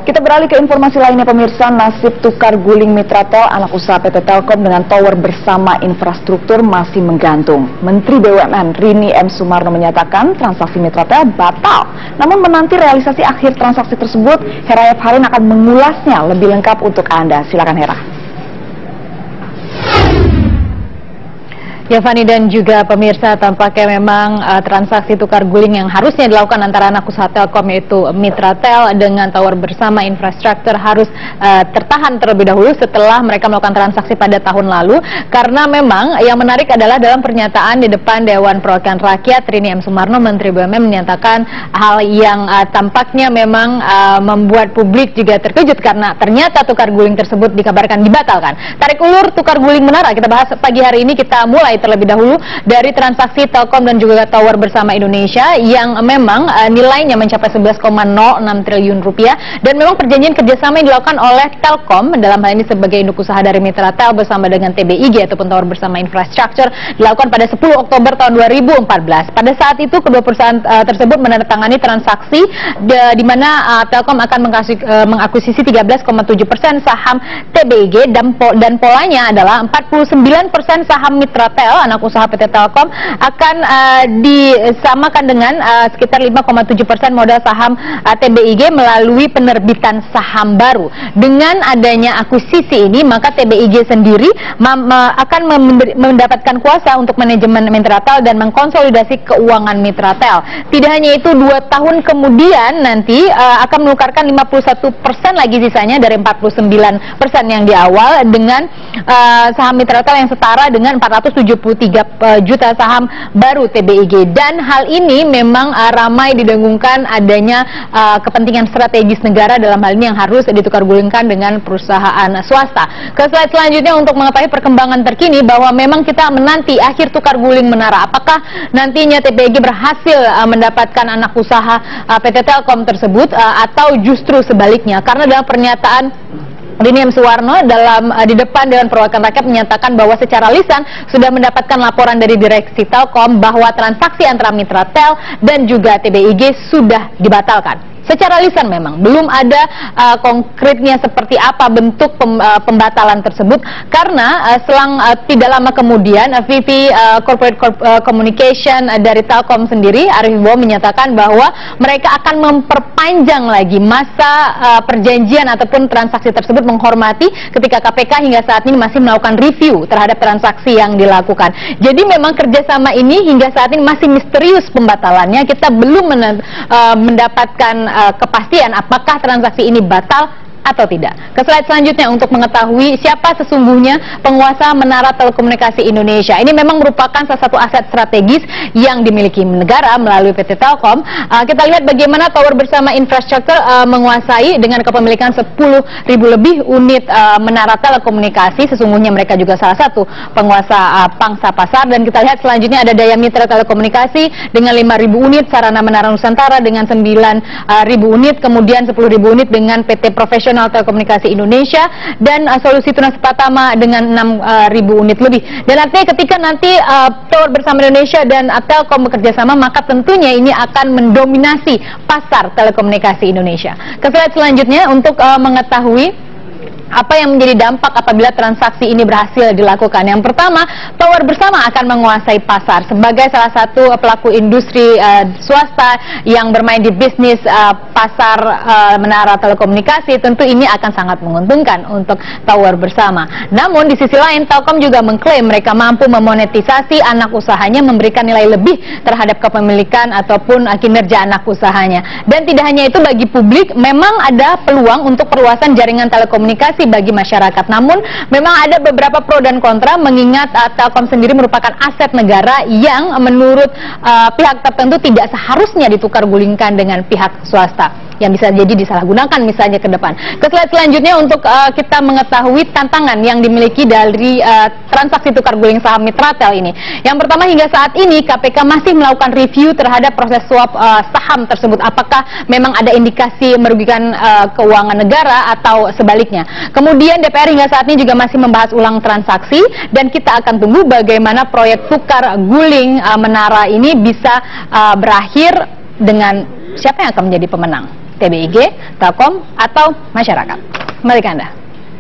Kita beralih ke informasi lainnya pemirsa, nasib tukar guling Mitratel anak usaha PT Telkom dengan tower bersama infrastruktur masih menggantung. Menteri BUMN Rini M. Sumarno menyatakan transaksi Mitratel batal. Namun menanti realisasi akhir transaksi tersebut, Hera F. Harun akan mengulasnya lebih lengkap untuk Anda. Silakan Hera. Ya Fani dan juga pemirsa, tampaknya memang transaksi tukar guling yang harusnya dilakukan antara anak usaha Telkom yaitu Mitratel dengan tower bersama infrastruktur harus tertahan terlebih dahulu setelah mereka melakukan transaksi pada tahun lalu, karena memang yang menarik adalah dalam pernyataan di depan Dewan Perwakilan Rakyat, Rini M. Sumarno, Menteri BUMN menyatakan hal yang tampaknya memang membuat publik juga terkejut karena ternyata tukar guling tersebut dikabarkan dibatalkan. Tarik ulur tukar guling menara kita bahas pagi hari ini. Kita mulai terlebih dahulu dari transaksi Telkom dan juga Tower Bersama Indonesia yang memang nilainya mencapai 11,06 triliun rupiah, dan memang perjanjian kerjasama yang dilakukan oleh Telkom dalam hal ini sebagai induk usaha dari Mitratel bersama dengan TBIG ataupun Tower Bersama Infrastruktur dilakukan pada 10 Oktober tahun 2014. Pada saat itu kedua perusahaan tersebut menandatangani transaksi di mana Telkom akan mengakuisisi 13,7% saham TBIG dan polanya adalah 49% saham Mitratel anak usaha PT Telkom akan disamakan dengan sekitar 5,7% modal saham TBIG melalui penerbitan saham baru. Dengan adanya akuisisi ini, maka TBIG sendiri akan mendapatkan kuasa untuk manajemen Mitratel dan mengkonsolidasi keuangan Mitratel. Tidak hanya itu, 2 tahun kemudian nanti akan menukarkan 51% lagi sisanya dari 49% yang di awal dengan saham Mitratel yang setara dengan 473 juta saham baru TBIG. Dan hal ini memang ramai didengungkan adanya kepentingan strategis negara dalam hal ini yang harus ditukar gulingkan dengan perusahaan swasta. Ke slide selanjutnya untuk mengetahui perkembangan terkini bahwa memang kita menanti akhir tukar guling menara. Apakah nantinya TBIG berhasil mendapatkan anak usaha PT Telkom tersebut atau justru sebaliknya? Karena dalam pernyataan Rini M. Sumarno di depan Dewan Perwakilan Rakyat menyatakan bahwa secara lisan sudah mendapatkan laporan dari Direksi Telkom bahwa transaksi antara Mitratel dan juga TBIG sudah dibatalkan. Secara lisan memang belum ada konkretnya seperti apa bentuk pembatalan tersebut, karena selang tidak lama kemudian VP Corporate Communication dari Telkom sendiri, Arief Wibowo, menyatakan bahwa mereka akan memperpanjang lagi masa perjanjian ataupun transaksi tersebut, menghormati ketika KPK hingga saat ini masih melakukan review terhadap transaksi yang dilakukan. Jadi memang kerjasama ini hingga saat ini masih misterius pembatalannya. Kita belum mendapatkan kepastian apakah transaksi ini batal atau tidak. Ke slide selanjutnya untuk mengetahui siapa sesungguhnya penguasa Menara Telekomunikasi Indonesia. Ini memang merupakan salah satu aset strategis yang dimiliki negara melalui PT Telkom. Kita lihat bagaimana Tower Bersama Infrastruktur menguasai dengan kepemilikan 10.000 lebih unit menara telekomunikasi. Sesungguhnya mereka juga salah satu penguasa pangsa pasar. Dan kita lihat selanjutnya ada Daya Mitra Telekomunikasi dengan 5.000 unit, Sarana Menara Nusantara dengan 9.000 unit, kemudian 10.000 unit dengan PT Profesional Telekomunikasi Indonesia, dan Solusi Tunas Pratama dengan 6.000 unit lebih. Dan artinya ketika nanti Tower Bersama Indonesia dan Telkom bekerja sama, maka tentunya ini akan mendominasi pasar telekomunikasi Indonesia. Ke slide selanjutnya untuk mengetahui apa yang menjadi dampak apabila transaksi ini berhasil dilakukan. Yang pertama, Tower Bersama akan menguasai pasar sebagai salah satu pelaku industri swasta yang bermain di bisnis pasar menara telekomunikasi. Tentu ini akan sangat menguntungkan untuk Tower Bersama. Namun di sisi lain, Telkom juga mengklaim mereka mampu memonetisasi anak usahanya, memberikan nilai lebih terhadap kepemilikan ataupun kinerja anak usahanya. Dan tidak hanya itu, bagi publik memang ada peluang untuk perluasan jaringan telekomunikasi bagi masyarakat. Namun memang ada beberapa pro dan kontra, mengingat Telkom sendiri merupakan aset negara yang menurut pihak tertentu tidak seharusnya ditukar gulingkan dengan pihak swasta, yang bisa jadi disalahgunakan misalnya ke depan. Ke slide selanjutnya untuk kita mengetahui tantangan yang dimiliki dari transaksi tukar guling saham Mitratel ini. Yang pertama, hingga saat ini KPK masih melakukan review terhadap proses swap saham tersebut. Apakah memang ada indikasi merugikan keuangan negara atau sebaliknya. Kemudian DPR hingga saat ini juga masih membahas ulang transaksi, dan kita akan tunggu bagaimana proyek tukar guling menara ini bisa berakhir dengan siapa yang akan menjadi pemenang. TBIG, Telkom, atau masyarakat? Kembali ke Anda.